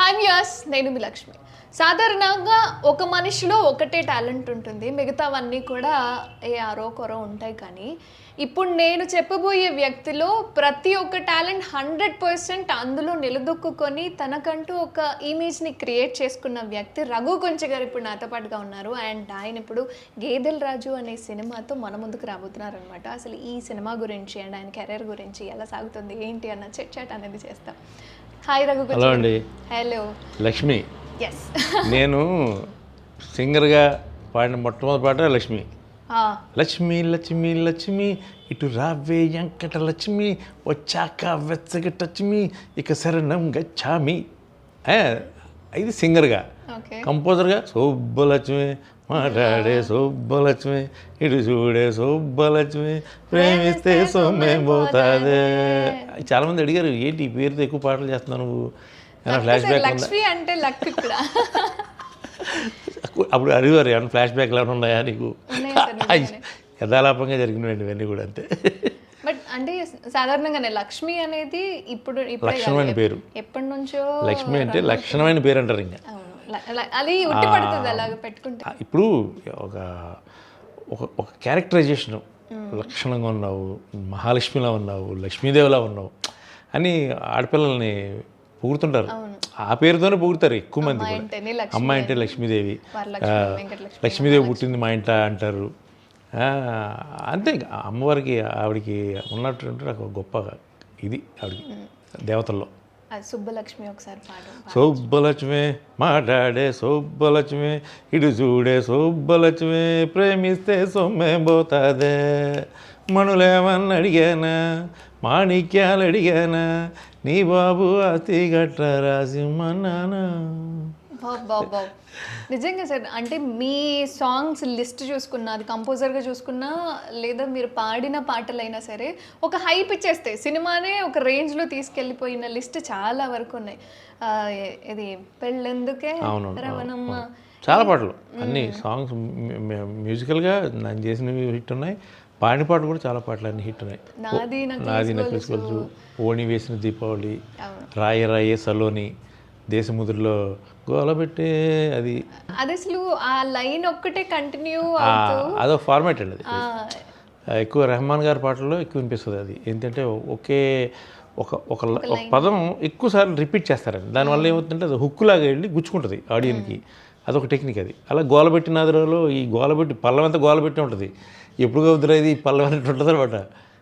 Hi viewers, నేను మీ లక్ష్మి. సాధారణంగా ఒక మనిషిలో ఒకటే టాలెంట్ ఉంటుంది, మిగతావన్నీ కూడా ఆరో కొరో ఉంటాయి. కానీ ఇప్పుడు నేను చెప్పబోయే వ్యక్తిలో ప్రతి ఒక్క టాలెంట్ 100% అందులో నిలదొక్కుని తనకంటూ ఒక ఇమేజ్ని క్రియేట్ చేసుకున్న వ్యక్తి రఘు కొంచె గారు ఇప్పుడు నాతో పాటుగా ఉన్నారు. అండ్ ఆయన ఇప్పుడు గేదెల రాజు అనే సినిమాతో మన ముందుకు రాబోతున్నారు అనమాట. అసలు ఈ సినిమా గురించి అండ్ ఆయన కెరీర్ గురించి ఎలా సాగుతుంది ఏంటి అన్న చిట్ చాట్ అనేది చేస్తాం. హాయ్ రఘు. హలో అండి. హలో లక్ష్మి. ఎస్, నేను సింగర్గా పాడిన మొట్టమొదటి పాట లక్ష్మి. లక్ష్మి లక్ష్మి లక్ష్మి ఇటు రావే వెంకట లక్ష్మి వచ్చాక వెచ్చగ టచ్మి ఇక శరణం గచ్చామి. ఇది సింగర్గా. కంపోజర్గా సోబ్బలక్ష్మి మాట్లాడే సోబ్బలక్ష్మి ఇటు చూడే సోబ్బలక్ష్మి ప్రేమిస్తే సొమ్మే పోతాదే. చాలామంది అడిగారు ఏంటి ఈ పేరుతో ఎక్కువ పాటలు చేస్తున్నావు నువ్వు, ఫ్లాష్ బ్యాక్ లక్ష్మి అంటే లక్ ఇక్కడ. అప్పుడు అడిగారు ఏమన్నా ఫ్లాష్ బ్యాక్లు ఏమైనా ఉన్నాయా నీకు? యథాలాపంగా జరిగినవండి ఇవన్నీ కూడా అంతే. బట్ అంటే సాధారణంగానే లక్ష్మి అనేది ఇప్పుడు లక్షణమైన పేరు. ఎప్పటి నుంచో లక్ష్మి అంటే లక్షణమైన పేరు అంటారు. ఇంకా అది ఉట్టి పడుతుంది అలాగ పెట్టుకుంటే. ఇప్పుడు ఒక క్యారెక్టరైజేషన్, లక్షణంగా ఉన్నావు, మహాలక్ష్మిలా ఉన్నావు, లక్ష్మీదేవిలా ఉన్నావు అని ఆడపిల్లల్ని పొగుడుతుంటారు. ఆ పేరుతోనే పొగుడుతారు ఎక్కువ మంది కూడా. అమ్మాయి అంటే లక్ష్మీదేవి, లక్ష్మీదేవి పుట్టింది మా ఇంట అంటారు. అంతే. అమ్మవారికి ఆవిడికి ఉన్నట్టు నాకు గొప్ప ఇది ఆవిడికి దేవతల్లో. సుబ్బలక్ష్మి ఒకసారి పాడు. సోబ్బలక్ష్మి మాట్లాడే సోబ్బలక్ష్మి ఇటు చూడే సోబ్బలక్ష్మి ప్రేమిస్తే సొమ్మే పోతాదే. మనులేమని అడిగానా, మాణిక్యాలు అడిగానా, నీ బాబు ఆస్తి గట్ల రాసిమ్మన్నానా. నిజంగా సార్, అంటే మీ సాంగ్స్ లిస్ట్ చూసుకున్నా, అది కంపోజర్గా చూసుకున్నా లేదా మీరు పాడిన పాటలైనా సరే ఒక హైప్ ఇచ్చేస్తాయి. సినిమానే ఒక రేంజ్లో తీసుకెళ్ళిపోయిన లిస్ట్ చాలా వరకు ఉన్నాయి. ఇది పెళ్ళెందుకే, రవణమ్మ, చాలా పాటలు, అన్ని సాంగ్స్ మ్యూజికల్గా నేను చేసినవి హిట్ ఉన్నాయి. పాడిన పాటలు కూడా చాలా పాటలు అన్ని హిట్ ఉన్నాయి. నాది నక్లెస్ గొలుసు, ఓణి వేసిన దీపావళి, రాయ రాయే సలోని, దేశముద్రలో గోలబెట్టే, అది అసలు ఆ లైన్ ఒక్కటే కంటిన్యూ అదొక ఫార్మాట్ అండి. అది ఎక్కువ రెహమాన్ గారి పాటల్లో ఎక్కువ వినిపిస్తుంది. అది ఏంటంటే ఒకే ఒక పదం ఎక్కువసార్లు రిపీట్ చేస్తారండి. దానివల్ల ఏమవుతుందంటే అది హుక్కులాగా వెళ్ళి గుచ్చుకుంటుంది ఆడియన్కి. అదొక టెక్నిక్. అది అలా గోలబెట్టిన ఆదరలో ఈ గోలబెట్టి పల్లవంతా గోలబెట్టి ఉంటుంది, ఎప్పుడు కుదిరేది పల్లవం అనేది ఉంటుంది అనమాట.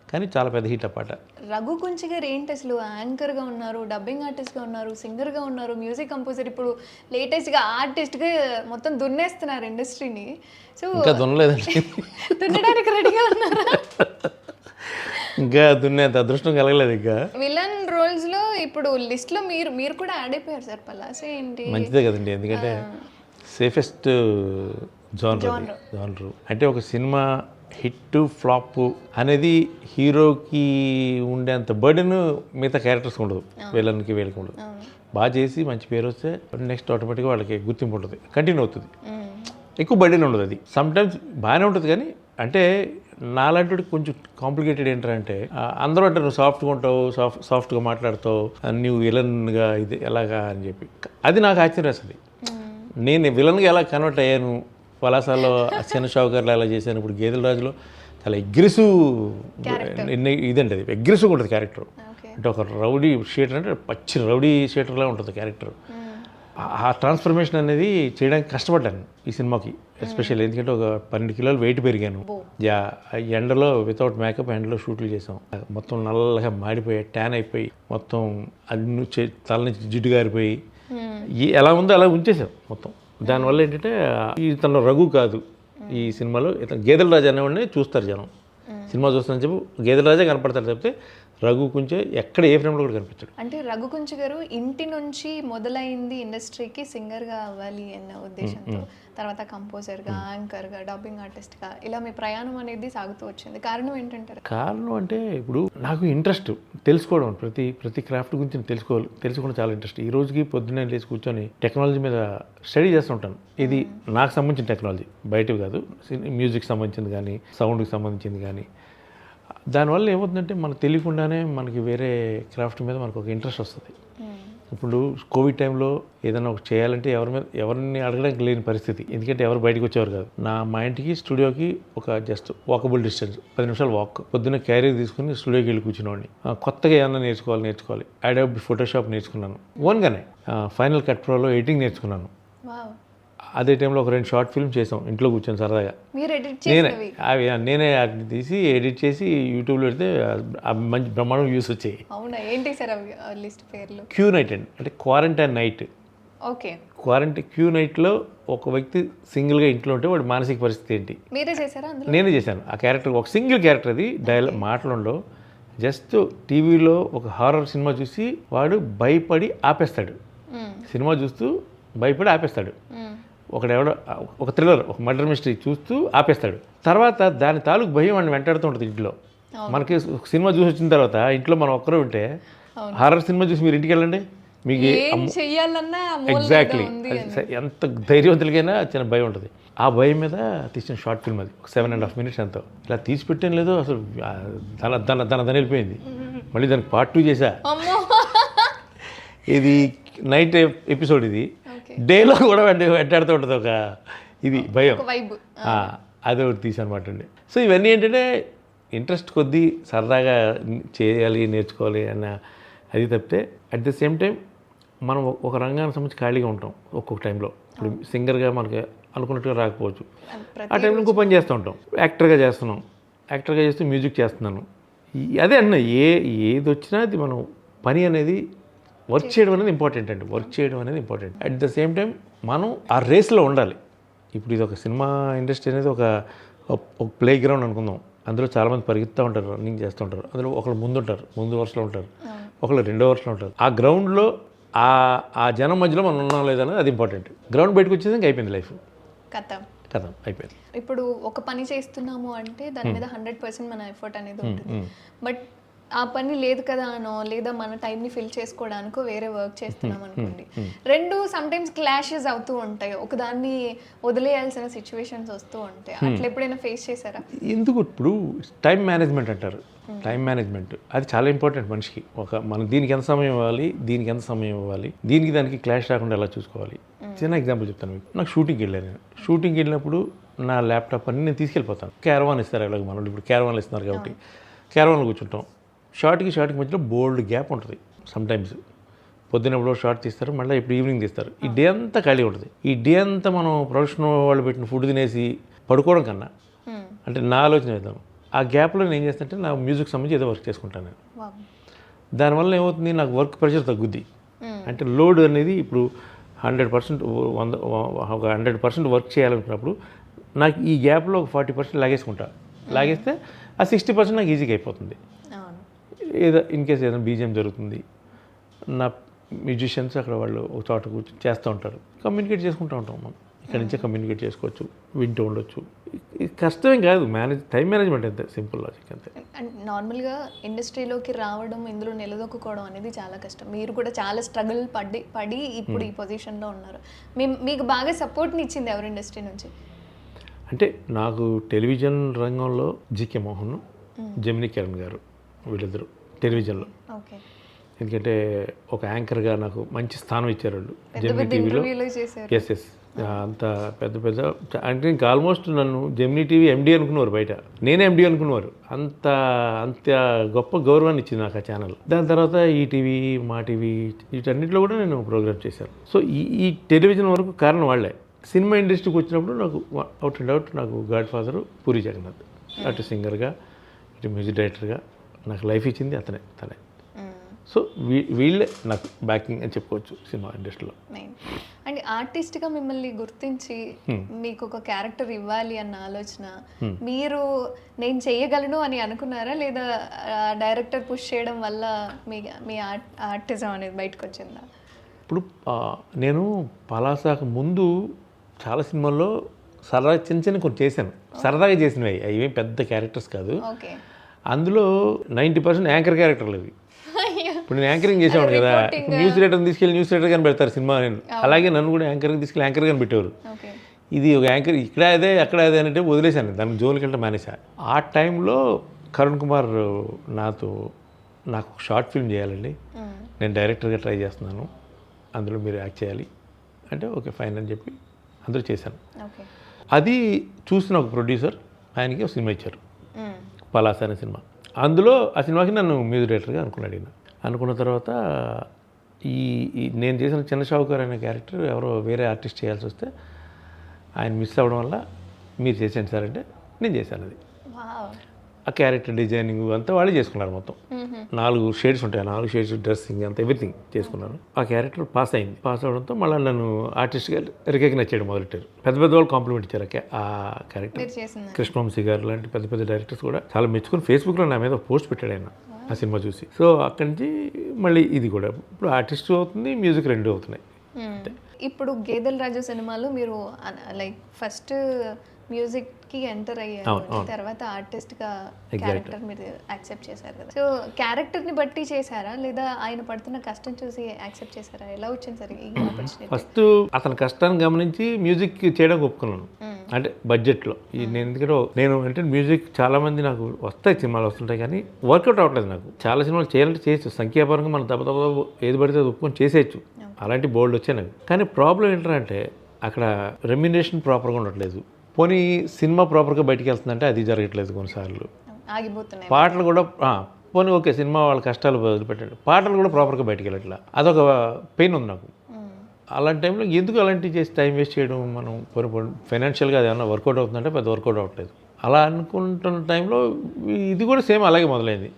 కానీ చాలా పెద్ద హిట్ ఆ పాట. రఘు కొంచె గారు ఏంటి అసలు యాంకర్గా ఉన్నారు, డబ్బింగ్ ఆర్టిస్ట్గా ఉన్నారు, సింగర్గా ఉన్నారు, మ్యూజిక్ కంపోజర్, ఇప్పుడు లేటెస్ట్గా ఆర్టిస్ట్గా మొత్తం దున్నేస్తున్నారు ఇండస్ట్రీని. సో ఇంకా దున్నలేదండి. దున్నడానికి రెడీగా ఉన్నారా? ఇంకా దున్నేంత అదృష్టం కలగలేదు. ఇంకా విలన్ రోల్స్లో ఇప్పుడు లిస్ట్లో మీరు కూడా యాడ్ అయిపోయారు సార్. పలాసే ఏంటి? మంచిదే కదండి, ఎందుకంటే సేఫెస్ట్ జానర్. అంటే ఒక సినిమా హిట్ ఫ్లాప్ అనేది హీరోకి ఉండేంత బర్డెన్ మిగతా క్యారెక్టర్స్ ఉండదు, విలన్కి వీళ్ళకి ఉండదు. బాగా చేసి మంచి పేరు వస్తే నెక్స్ట్ ఆటోమేటిక్గా వాళ్ళకి గుర్తింపు ఉంటుంది, కంటిన్యూ అవుతుంది, ఎక్కువ బర్డెన్ ఉండదు. అది సమ్టైమ్స్ బాగానే ఉంటుంది. కానీ అంటే నాలాంటి కొంచెం కాంప్లికేటెడ్ ఏంటంటే అందరూ అంటే నువ్వు సాఫ్ట్గా ఉంటావు, సాఫ్ట్గా మాట్లాడుతావు, నువ్వు విలన్గా ఇది ఎలాగా అని చెప్పి. అది నాకు ఆశ్చర్యం వేస్తుంది. నేను విలన్గా ఎలా కన్వర్ట్ అయ్యాను, పలాసాలో చిన్న షావుకారులు అలా చేశాను. ఇప్పుడు గేదెల రాజులో చాలా అగ్రెసివ్ ఇదండి, అది అగ్రెసివ్గా ఉంటుంది క్యారెక్టర్. అంటే ఒక రౌడీ షీటర్, అంటే పచ్చి రౌడీ షీటర్లా ఉంటుంది క్యారెక్టర్. ఆ ట్రాన్స్ఫర్మేషన్ అనేది చేయడానికి కష్టపడ్డాను ఈ సినిమాకి ఎస్పెషల్లీ. ఎందుకంటే ఒక 12 కిలోలు వెయిట్ పెరిగాను. ఎండలో వితౌట్ మేకప్ ఎండలో షూట్లు చేసాం. మొత్తం నల్లగా మాడిపోయి ట్యాన్ అయిపోయి మొత్తం అది తల నుంచి జిడ్డు గారిపోయి ఎలా ఉందో అలా ఉంచేసాం మొత్తం. దానివల్ల ఏంటంటే ఇతను రఘు కాదు ఈ సినిమాలో, ఇతను గేదెల రాజు అనేవాడిని చూస్తారు జనం. సినిమా చూస్తానని చెప్పి గేదెల రాజే కనపడతారు చెప్తే రఘు కొంచెం ఎక్కడ ఏ ఫ్రేమ్లో కూడా కనిపించాడు. అంటే రఘు కొంచె గారు ఇంటి నుంచి మొదలైంది ఇండస్ట్రీకి సింగర్గా అవ్వాలి అన్న ఉద్దేశంతో, తర్వాత కంపోజర్గా, యాంకర్గా, డబ్బింగ్ ఆర్టిస్ట్గా ఇలా మీ ప్రయాణం అనేది సాగుతూ వచ్చింది. కారణం ఏంటంటారు? కారణం అంటే ఇప్పుడు నాకు ఇంట్రెస్ట్ తెలుసుకోవడం, ప్రతి క్రాఫ్ట్ గురించి తెలుసుకోవడం చాలా ఇంట్రెస్ట్. ఈ రోజుకి పొద్దున్నే లేచి కూర్చొని టెక్నాలజీ మీద స్టడీ చేస్తుంటాను. ఇది నాకు సంబంధించిన టెక్నాలజీ, బయటవి కాదు. మ్యూజిక్ సంబంధించింది కానీ, సౌండ్కి సంబంధించింది కానీ. దానివల్ల ఏమవుతుందంటే మనకు తెలియకుండానే మనకి వేరే క్రాఫ్ట్ మీద మనకు ఒక ఇంట్రెస్ట్ వస్తుంది. ఇప్పుడు కోవిడ్ టైంలో ఏదైనా ఒకటి చేయాలంటే ఎవరిని అడగడానికి లేని పరిస్థితి, ఎందుకంటే ఎవరు బయటకు వచ్చేవారు కాదు. మా ఇంటికి స్టూడియోకి ఒక జస్ట్ వాకబుల్ డిస్టెన్స్, 10 నిమిషాలు వాక్. పొద్దున్న క్యారియర్ తీసుకుని స్టూడియోకి వెళ్ళి కూర్చునేవాడిని. కొత్తగా ఏమన్నా నేర్చుకోవాలి. అడోబ్ ఫోటోషాప్ నేర్చుకున్నాను ఓన్గానే. ఫైనల్ కట్ ప్రోలో ఎడిటింగ్ నేర్చుకున్నాను. అదే టైంలో ఒక 2 షార్ట్ ఫిల్మ్ చేసాం ఇంట్లో కూర్చొని సరదాగా. నేనే వాటిని తీసి ఎడిట్ చేసి యూట్యూబ్లో పెడితే మంచి బ్రహ్మాండం వ్యూస్ వచ్చాయి. ఏంటి సార్ లిస్ట్ పేర్లు? క్యూ నైట్ అండి, అంటే క్వారంటైన్ నైట్. ఓకే. క్యూ నైట్లో ఒక వ్యక్తి సింగిల్గా ఇంట్లో ఉంటే వాడి మానసిక పరిస్థితి ఏంటి? మీరే చేశారా? నేనే చేశాను ఆ క్యారెక్టర్. ఒక సింగిల్ క్యారెక్టర్, అది డైలాగ్ మాటలుండవు. జస్ట్ టీవీలో ఒక హారర్ సినిమా చూసి వాడు భయపడి ఆపేస్తాడు. సినిమా చూస్తూ భయపడి ఆపేస్తాడు. ఒక థ్రిల్లర్, ఒక మర్డర్ మిస్టరీ చూస్తూ ఆపేస్తాడు. తర్వాత దాని తాలూకు భయం వాడిని వెంటాడుతూ ఉంటుంది ఇంట్లో. మనకి సినిమా చూసి వచ్చిన తర్వాత ఇంట్లో మనం ఒక్కరూ ఉంటే, హారర్ సినిమా చూసి మీరు ఇంటికి వెళ్ళండి, మీకు ఎగ్జాక్ట్లీ ఎంత ధైర్యవంతులకైనా చిన్న భయం ఉంటుంది. ఆ భయం మీద తీసిన షార్ట్ ఫిల్మ్ అది, ఒక 7.5 minutes ఎంతో. ఇలా తీసి పెట్టాను లేదో అసలు దాని వెళ్ళిపోయింది. మళ్ళీ దానికి part 2 చేశా. ఇది నైట్ ఎపిసోడ్, ఇది డేలో కూడా వెంటాడుతూ ఉంటుంది ఒక ఇది భయం. అది ఒకటి తీసి అనమాట అండి. సో ఇవన్నీ ఏంటంటే ఇంట్రెస్ట్ కొద్దీ సరదాగా చేయాలి, నేర్చుకోవాలి అన్న అది తప్పితే, అట్ ద సేమ్ టైం మనం ఒక రంగానికి సంబంధించి ఖాళీగా ఉంటాం ఒక్కొక్క టైంలో. ఇప్పుడు సింగర్గా మనకి అనుకున్నట్టుగా రాకపోవచ్చు, ఆ టైంలో ఇంకో పని చేస్తూ ఉంటాం. యాక్టర్గా చేస్తూ మ్యూజిక్ చేస్తున్నాను. అదే అన్న ఏది వచ్చినా అది మనం పని అనేది వర్క్ చేయడం అనేది ఇంపార్టెంట్ అండి. అట్ ద సేమ్ టైం మనం ఆ రేస్లో ఉండాలి. ఇప్పుడు ఇది ఒక సినిమా ఇండస్ట్రీ అనేది ఒక ప్లే గ్రౌండ్ అనుకుందాం. అందులో చాలామంది పరిగెత్తుతూ ఉంటారు, రన్నింగ్ చేస్తూ ఉంటారు. అందులో ఒకళ్ళు ముందు వరుసలో ఉంటారు, ఒకళ్ళు 2వ వరుసలో ఉంటారు. ఆ గ్రౌండ్లో ఆ జనం మధ్యలో మనం ఉన్నాం లేదనేది అది ఇంపార్టెంట్. గ్రౌండ్ బయటకు వచ్చేసి ఇంకా అయిపోయింది లైఫ్, కథం అయిపోయింది. ఇప్పుడు ఒక పని చేస్తున్నాము అంటే దాని మీద 100% మన ఎఫర్ట్ అనేది ఉంటుంది. బట్ ఆ పని లేదు కదా అనో, లేదా మన టైంని ఫిల్ చేసుకోవడానికో వేరే వర్క్ చేస్తున్నాం అనుకోండి, రెండు సమ్టైమ్స్ క్లాషెస్ అవుతూ ఉంటాయి. ఒకదాన్ని వదిలేయాల్సిన సిచ్యువేషన్స్ వస్తూ ఉంటాయి. అట్లా ఎప్పుడైనా ఫేస్ చేశారా? ఎందుకు ఇప్పుడు టైం మేనేజ్మెంట్ అంటారు. టైం మేనేజ్మెంట్ అది చాలా ఇంపార్టెంట్ మనిషికి. మనం దీనికి ఎంత సమయం ఇవ్వాలి, దీనికి దానికి క్లాష్ రాకుండా ఎలా చూసుకోవాలి. చిన్న ఎగ్జాంపుల్ చెప్తాను మీకు. నాకు షూటింగ్కి వెళ్ళినప్పుడు నా ల్యాప్టాప్ అన్ని నేను తీసుకెళ్ళిపోతాను. క్యారవాన్ ఇస్తారు అలాగే, మనం ఇప్పుడు క్యారవాన్లు ఇస్తున్నారు కాబట్టి క్యారవాన్లో కూర్చుంటాం. షార్ట్కి మధ్యలో బోల్డ్ గ్యాప్ ఉంటుంది. సమ్టైమ్స్ పొద్దున్నప్పుడు షార్ట్ తీస్తారు, మళ్ళీ ఇప్పుడు ఈవినింగ్ తీస్తారు. ఈ డే అంతా ఖాళీ ఉంటుంది. ఈ డే అంతా మనం ప్రొడక్షన్ వాళ్ళు పెట్టిన ఫుడ్ తినేసి పడుకోవడం కన్నా, అంటే నా ఆలోచన వేద్దాం, ఆ గ్యాప్లో నేను ఏం చేస్తానంటే నా మ్యూజిక్ సంబంధించి ఏదో వర్క్ చేసుకుంటాను నేను. దానివల్ల ఏమవుతుంది, నాకు వర్క్ ప్రెషర్ తగ్గుద్ది. అంటే లోడ్ అనేది ఇప్పుడు 100% వర్క్ చేయాలనుకున్నప్పుడు నాకు ఈ గ్యాప్లో ఒక 40% లాగేస్తే ఆ 60% నాకు ఈజీగా అయిపోతుంది. ఇన్కేస్ ఏదైనా బీజిఎం జరుగుతుంది, నా మ్యూజిషియన్స్ అక్కడ వాళ్ళు ఒక చోట కూర్చొని చేస్తూ ఉంటారు, కమ్యూనికేట్ చేసుకుంటూ ఉంటాం. మనం ఇక్కడ నుంచే కమ్యూనికేట్ చేసుకోవచ్చు, వింటూ ఉండొచ్చు. కష్టమేం కాదు, టైం మేనేజ్మెంట్ అంతే, సింపుల్ లాజిక్ అంతే. అండ్ నార్మల్గా ఇండస్ట్రీలోకి రావడం, ఇందులో నిలదొక్కుకోవడం అనేది చాలా కష్టం. మీరు కూడా చాలా స్ట్రగుల్ పడి ఇప్పుడు ఈ పొజిషన్లో ఉన్నారు. మీకు బాగా సపోర్ట్ని ఇచ్చింది ఎవరు ఇండస్ట్రీ నుంచి? అంటే నాకు టెలివిజన్ రంగంలో జీకే మోహన్, జెమినీ కిరణ్ గారు, వీళ్ళిద్దరు టెలివిజన్లో. ఎందుకంటే ఒక యాంకర్గా నాకు మంచి స్థానం ఇచ్చారు వాళ్ళు జెమినీ టీవీలో. ఎస్ అంత పెద్ద అంటే ఇంకా ఆల్మోస్ట్ నన్ను జెమినీ టీవీ ఎండి అనుకున్నారు, బయట నేనే ఎండి అనుకున్నారు. అంత గొప్ప గౌరవాన్ని ఇచ్చింది నాకు ఆ ఛానల్. దాని తర్వాత ఈటీవీ, మా టీవీ, వీటన్నిటిలో కూడా నేను ప్రోగ్రామ్ చేశాను. సో ఈ టెలివిజన్ వరకు కారణం వాళ్ళే. సినిమా ఇండస్ట్రీకి వచ్చినప్పుడు నాకు అవుట్ అండ్ అవుట్ నాకు గాడ్ ఫాదరు పూరి జగన్నాథ్. అటు సింగర్గా, ఇటు మ్యూజిక్ డైరెక్టర్గా నాకు లైఫ్ ఇచ్చింది తనే. సో వీళ్ళే నాకు బ్యాకింగ్ అని చెప్పుకోవచ్చు సినిమా ఇండస్ట్రీలో. అండ్ ఆర్టిస్ట్గా మిమ్మల్ని గుర్తించి మీకు ఒక క్యారెక్టర్ ఇవ్వాలి అన్న ఆలోచన మీరు నేను చేయగలను అని అనుకున్నారా, లేదా డైరెక్టర్ పుష్ చేయడం వల్ల మీ ఆర్టిజం అనేది బయటకు వచ్చిందా? ఇప్పుడు నేను పలాసాకు ముందు చాలా సినిమాల్లో సరదాగా చిన్న కొన్ని చేశాను, సరదాగా చేసినవి, అవి పెద్ద క్యారెక్టర్స్ కాదు. అందులో 90% యాంకర్ క్యారెక్టర్లు అవి. ఇప్పుడు నేను యాంకరింగ్ చేసేవాడు కదా, న్యూస్ రైటర్ని తీసుకెళ్ళి న్యూస్ రైటర్ కానీ పెడతారు సినిమా. అలాగే నన్ను కూడా యాంకరింగ్ తీసుకెళ్ళి యాంకర్ కానీ పెట్టేవారు. ఇది ఒక యాంకర్ ఇక్కడ అదే అక్కడ అదే అంటే వదిలేశాను, దానికి జోలికి వెళ్ళి మానేసా. ఆ టైంలో కరుణ్ కుమార్ నాకు షార్ట్ ఫిల్మ్ చేయాలండి, నేను డైరెక్టర్గా ట్రై చేస్తున్నాను, అందులో మీరు యాక్ట్ చేయాలి అంటే ఓకే ఫైన్ అని చెప్పి అందులో చేశాను. ఓకే. అది చూసిన ఒక ప్రొడ్యూసర్ ఆయనకి ఒక సినిమా ఇచ్చారు, పలాస అనే సినిమా. అందులో ఆ సినిమాకి నన్ను మ్యూజిక్ డైరెక్టర్గా అనుకున్నాడు ఈయన. అనుకున్న తర్వాత ఈ నేను చేసిన చిన్న షావుకారు అనే క్యారెక్టర్ ఎవరో వేరే ఆర్టిస్ట్ చేయాల్సి వస్తే ఆయన మిస్ అవ్వడం వల్ల మీరు చేసేయండి సార్ అంటే నేను చేశాను. అది ఆ క్యారెక్టర్ డిజైనింగ్ అంతా వాళ్ళే చేసుకున్నారు. మొత్తం 4 షేడ్స్ ఉంటాయి, 4 షేడ్స్ డ్రెస్సింగ్ అంతా ఎవ్రీథింగ్ చేసుకున్నారు. ఆ క్యారెక్టర్ పాస్ అయింది. పాస్ అవడంతో మళ్ళీ నన్ను ఆర్టిస్ట్గా రికగ్నైజ్ చేయడం మొదలెట్టారు. పెద్ద పెద్ద వాళ్ళు కాంప్లిమెంట్ ఇచ్చారు ఆ క్యారెక్టర్. కృష్ణవంశీ గారు లాంటి పెద్ద పెద్ద డైరెక్టర్స్ కూడా చాలా మెచ్చుకుని ఫేస్బుక్లో నా మీద పోస్ట్ పెట్టాడు ఆయన ఆ సినిమా చూసి. సో అక్కడి నుంచి మళ్ళీ ఇది కూడా ఇప్పుడు ఆర్టిస్ట్ అవుతుంది, మ్యూజిక్ 2 అవుతున్నాయి. ఇప్పుడు గేదెల రాజు సినిమాలో మీరు లైక్ ఫస్ట్ మ్యూజిక్ కి ఎంటర్ అయ్యారు, తర్వాత ఆర్టిస్ట్ గా క్యారెక్టర్ మీరు యాక్సెప్ట్ చేశారు కదా. సో క్యారెక్టర్ ని బట్టి చేశారా లేదా ఆయన పడుతున్న కష్టం చూసి యాక్సెప్ట్ చేశారా? ఎలా వచ్చింది సార్ ఈ ఆపర్చునిటీ? ఫస్ట్ అతని కష్టాన్ని గమనించి మ్యూజిక్ చేయడానికి ఒప్పుకున్నాను. అంటే బడ్జెట్లో నేను ఎందుకంటే నేను అంటే మ్యూజిక్ చాలా మంది నాకు వస్తాయి, సినిమాలు వస్తుంటాయి, కానీ వర్కౌట్ అవ్వట్లేదు నాకు. చాలా సినిమాలు చేయాలంటే చేయొచ్చు, సంఖ్యాపరంగా మనం దెబ్బ ఏది పడితే అది ఒప్పుకొని చేసేయచ్చు, అలాంటి బోల్డ్ వచ్చాయి నాకు. కానీ ప్రాబ్లం ఏంటంటే అక్కడ రెమ్యునరేషన్ ప్రాపర్గా ఉండట్లేదు. పోనీ సినిమా ప్రాపర్గా బయటికి వెళ్తుందంటే అది జరగట్లేదు. కొన్నిసార్లు ఆగిపోతున్నాయి పాటలు కూడా. పోనీ ఓకే సినిమా వాళ్ళ కష్టాలు వదిలిపెట్టాడు, పాటలు కూడా ప్రాపర్గా బయటికి వెళ్ళట్లా, అదొక పెయిన్ ఉంది నాకు. అలాంటి టైంలో ఎందుకు అలాంటివి చేసి టైం వేస్ట్ చేయడం? మనం ఫైనాన్షియల్గా అది ఏమన్నా వర్కౌట్ అవుతుందంటే పెద్ద వర్కౌట్ అవ్వట్లేదు. అలా అనుకుంటున్న టైంలో ఇది కూడా సేమ్ అలాగే మొదలైంది,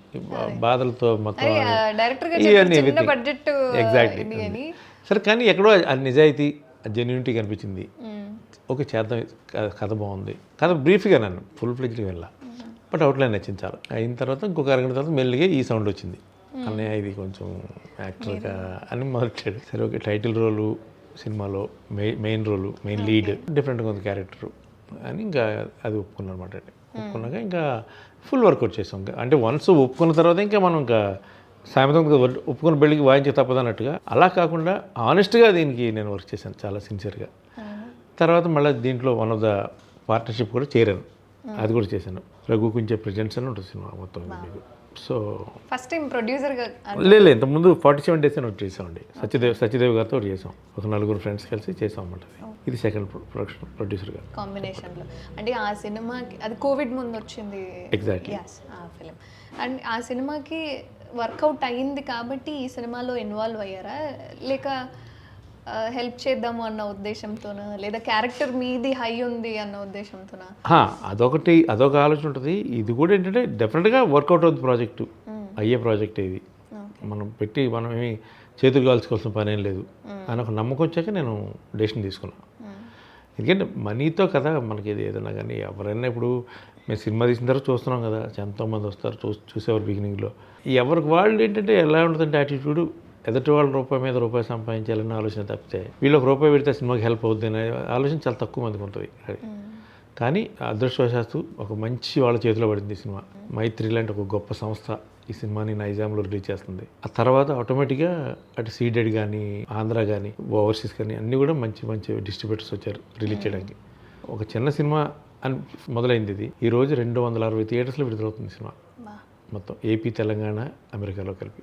బాధలతో మొత్తం ఎగ్జాక్ట్లీ. సరే కానీ ఎక్కడో అది నిజాయితీ, జెన్యూనిటీ కనిపించింది. ఓకే చేద్దాం, కథ బాగుంది, కథ బ్రీఫ్గా నన్ను ఫుల్ ఫ్లెజ్డ్గా వెళ్ళా, బట్ అవుట్లైన్ నచ్చింది చాలా. అయిన తర్వాత ఇంకొక అరగంట తర్వాత మెల్లిగా ఈ సౌండ్ వచ్చింది, అన్నయ్య ఇది కొంచెం యాక్టర్గా అని మొదలెట్టాడు. సరే ఓకే టైటిల్ రోలు సినిమాలో మెయిన్ రోలు, మెయిన్ లీడ్ డిఫరెంట్గా ఉంది క్యారెక్టర్ అని ఇంకా అది ఒప్పుకున్నాను అనమాట. ఒప్పుకున్నాక ఇంకా ఫుల్ వర్కౌట్ చేసాం. అంటే వన్స్ ఒప్పుకున్న తర్వాత ఇంకా మనం ఇంకా సాయంత్రం ఒప్పుకున్న పెళ్ళికి వాయించే తప్పదన్నట్టుగా అలా కాకుండా ఆనెస్ట్గా దీనికి నేను వర్క్ చేశాను చాలా సిన్సియర్గా. తర్వాత మళ్ళీ దీంట్లో వన్ ఆఫ్ ద పార్ట్నర్షిప్ కూడా చేరాను, అది కూడా చేశాను. రఘు కుంచె ప్రెజెంట్స్ అని ఉంటుంది సినిమా మొత్తం మీకు. సో ఫస్ట్ టైం ప్రొడ్యూసర్గా లేదు, ఇంతకుముందు 47 Days అని ఒకటి చేసామండి, సత్యదేవ్ గారితో ఒకటి చేసాం, ఒక 4 ఫ్రెండ్స్ కలిసి చేసాం అన్నమాట. ఇది సెకండ్ ప్రొడక్షన్ ప్రొడ్యూసర్గా కాంబినేషన్లో. అంటే ఆ సినిమాకి అది కోవిడ్ ముందు వచ్చింది ఎగ్జాక్ట్లీ ఆ ఫిలిం. అండ్ ఆ సినిమాకి వర్కౌట్ అయ్యింది కాబట్టి ఈ సినిమాలో ఇన్వాల్వ్ అయ్యారా, లేక హెల్ప్ చేద్దాము అన్న ఉద్దేశంతోనా, లేదా క్యారెక్టర్ మీది హై ఉంది అన్న ఉద్దేశంతోనా? అదొక ఆలోచన ఉంటుంది. ఇది కూడా ఏంటంటే డెఫినెట్గా వర్కౌట్ అవుతుంది, ప్రాజెక్టు అయ్యే ప్రాజెక్ట్ ఇది. మనం పెట్టి మనం ఏమి చేతులు కాల్చుకోవాల్సిన పని ఏం లేదు అని ఒక నమ్మకం వచ్చాక నేను డెసిషన్ తీసుకున్నాను. ఎందుకంటే మనీతో కదా మనకి ఏదైనా కానీ. ఎవరైనా ఇప్పుడు మేము సినిమా తీసిన తర్వాత చూస్తున్నాం కదా, ఎంతోమంది వస్తారు చూసేవారు బిగినింగ్లో. ఎవరికి వాళ్ళు ఏంటంటే ఎలా ఉంటుందంటే యాటిట్యూడ్, ఎదుటి వాళ్ళ రూపాయి మీద రూపాయి సంపాదించాలన్న ఆలోచన తప్పితే వీళ్ళు ఒక రూపాయి పెడితే సినిమాకి హెల్ప్ అవుద్ది అనే ఆలోచన చాలా తక్కువ మందికి ఉంటుంది. కానీ అదృష్టవశాత్తు ఒక మంచి వాళ్ళ చేతిలో పడింది ఈ సినిమా. మైత్రి లాంటి ఒక గొప్ప సంస్థ ఈ సినిమాని నైజాంలో రిలీజ్ చేస్తుంది. ఆ తర్వాత ఆటోమేటిక్గా అటు సీడెడ్ కానీ, ఆంధ్ర కానీ, ఓవర్సీస్ కానీ అన్నీ కూడా మంచి మంచి డిస్ట్రిబ్యూటర్స్ వచ్చారు రిలీజ్ చేయడానికి. ఒక చిన్న సినిమా అని మొదలైంది ఇది. ఈరోజు 260 థియేటర్స్లో విడుదలవుతుంది సినిమా మొత్తం, ఏపీ, తెలంగాణ, అమెరికాలో కలిపి.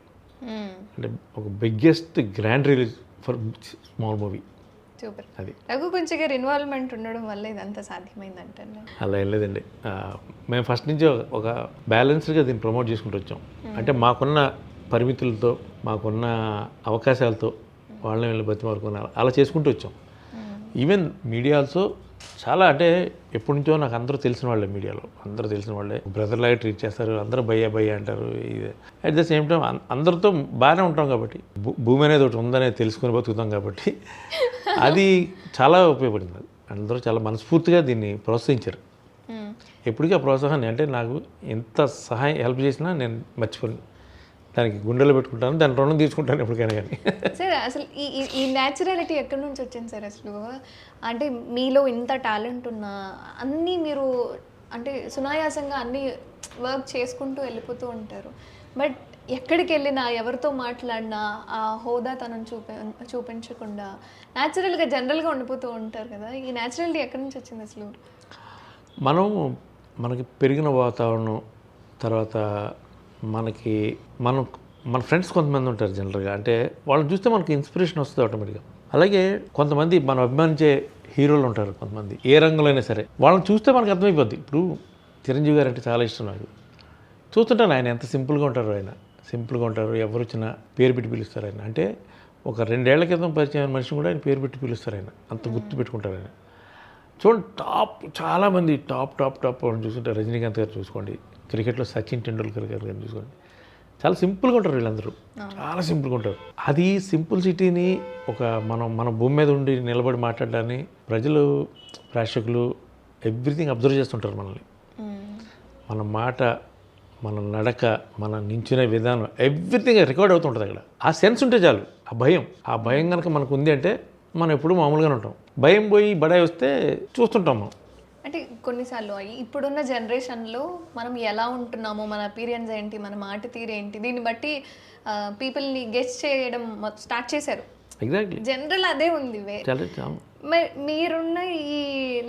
అంటే ఒక biggest grand release for small movie. Super. అది రఘు కుంచె గారి ఇన్వాల్వ్మెంట్ ఉండడం వల్ల ఇదంతా సాధ్యమైందంటే? అలా ఏం లేదండి, మేము ఫస్ట్ నుంచి ఒక బ్యాలెన్స్డ్గా దీన్ని ప్రమోట్ చేసుకుంటూ వచ్చాం. అంటే మాకున్న పరిమితులతో, మాకున్న అవకాశాలతో వాళ్ళని వెళ్ళి బతిమారుకుని అలా చేసుకుంటూ వచ్చాం. ఈవెన్ మీడియా ఆల్సో చాలా, అంటే ఎప్పటి నుంచో నాకు అందరూ తెలిసిన వాళ్ళే, మీడియాలో అందరూ తెలిసిన వాళ్ళే, బ్రదర్ లాగా ట్రీట్ చేస్తారు, అందరూ భయ్య అంటారు. ఇది అట్ ద సేమ్ టైం అందరితో బాగానే ఉంటాం కాబట్టి, భూమి అనేది ఒకటి ఉందనేది తెలుసుకొని బతుకుతాం కాబట్టి అది చాలా ఉపయోగపడింది. అందరూ చాలా మనస్ఫూర్తిగా దీన్ని ప్రోత్సహించారు. ఎప్పటికీ ఆ ప్రోత్సాహాన్ని, అంటే నాకు ఎంత సహాయం హెల్ప్ చేసినా నేను మర్చిపోను, దానికి గుండెలో పెట్టుకుంటాను, దాని రుణం తీసుకుంటాను ఎప్పటికైనా. కానీ సార్ అసలు ఈ న్యాచురాలిటీ ఎక్కడి నుంచి వచ్చింది సార్ అసలు? అంటే మీలో ఇంత టాలెంట్ ఉన్నా అన్నీ మీరు అంటే సునాయాసంగా అన్నీ వర్క్ చేసుకుంటూ వెళ్ళిపోతూ ఉంటారు. బట్ ఎక్కడికి వెళ్ళినా, ఎవరితో మాట్లాడినా ఆ హోదాతనం చూపించకుండా న్యాచురల్గా జనరల్గా ఉండిపోతూ ఉంటారు కదా. ఈ న్యాచురాలిటీ ఎక్కడి నుంచి వచ్చింది అసలు? మనకి పెరిగిన వాతావరణం, తర్వాత మనం మన ఫ్రెండ్స్ కొంతమంది ఉంటారు జనరల్గా, అంటే వాళ్ళని చూస్తే మనకి ఇన్స్పిరేషన్ వస్తుంది ఆటోమేటిక్గా. అలాగే కొంతమంది మనం అభిమానించే హీరోలు ఉంటారు కొంతమంది, ఏ రంగంలో అయినా సరే, వాళ్ళని చూస్తే మనకు అర్థమైపోద్ది. ఇప్పుడు చిరంజీవి గారు అంటే చాలా ఇష్టం నాకు. చూస్తుంటాను ఆయన ఎంత సింపుల్గా ఉంటారు, ఆయన సింపుల్గా ఉంటారు. ఎవరు వచ్చినా పేరు పెట్టి పిలుస్తారు ఆయన. అంటే ఒక 2 ఏళ్ల క్రితం పరిచయం మనిషిని కూడా ఆయన పేరు పెట్టి పిలుస్తారు, ఆయన అంత గుర్తు పెట్టుకుంటారు ఆయన. చూడండి, చాలామంది టాప్ వాళ్ళని చూస్తుంటారు. రజనీకాంత్ గారు చూసుకోండి, క్రికెట్లో సచిన్ టెండూల్కర్ గారు చూసుకోండి, చాలా సింపుల్గా ఉంటారు వీళ్ళందరూ, చాలా సింపుల్గా ఉంటారు. అది సింపుల్ సిటీని ఒక మన భూమి మీద ఉండి నిలబడి మాట్లాడడాన్ని ప్రజలు, ప్రేక్షకులు ఎవ్రీథింగ్ అబ్జర్వ్ చేస్తుంటారు మనల్ని. మన మాట, మన నడక, మన నించునే విధానం ఎవ్రీథింగ్ రికార్డ్ అవుతుంటుంది అక్కడ. ఆ సెన్స్ ఉంటే చాలు. ఆ భయం కనుక మనకు ఉంది అంటే మనం ఎప్పుడు మామూలుగానే ఉంటాం. భయం పోయి బడాయి వస్తే చూస్తుంటాం మనం. అంటే కొన్నిసార్లు ఇప్పుడున్న జనరేషన్లో మనం ఎలా ఉంటున్నామో, మన అపీరియన్స్ ఏంటి, మన మాట తీరేంటి, దీన్ని బట్టి పీపుల్ని గెస్ చేయడం స్టార్ట్ చేశారు. ఎగ్జాక్ట్లీ, జనరల్ అదే ఉంది. మరి మీరున్న ఈ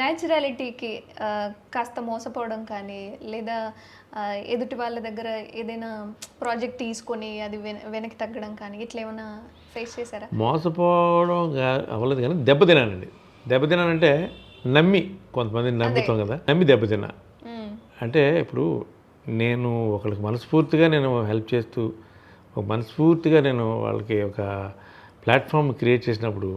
న్యాచురాలిటీకి కాస్త మోసపోవడం కానీ, లేదా ఎదుటి వాళ్ళ దగ్గర ఏదైనా ప్రాజెక్ట్ తీసుకొని అది వెనక్కి తగ్గడం కానీ, ఇట్లా ఏమైనా ఫేస్ చేశారా? మోసపోవడం అవ్వలేదు కానీ దెబ్బతిన్నానంటే నమ్మి, కొంతమందిని నమ్ముతాం కదా, నమ్మి దెబ్బతిన్నా. అంటే ఇప్పుడు నేను ఒకరికి మనస్ఫూర్తిగా నేను హెల్ప్ చేస్తూ, మనస్ఫూర్తిగా నేను వాళ్ళకి ఒక ప్లాట్ఫామ్ క్రియేట్ చేసినప్పుడు,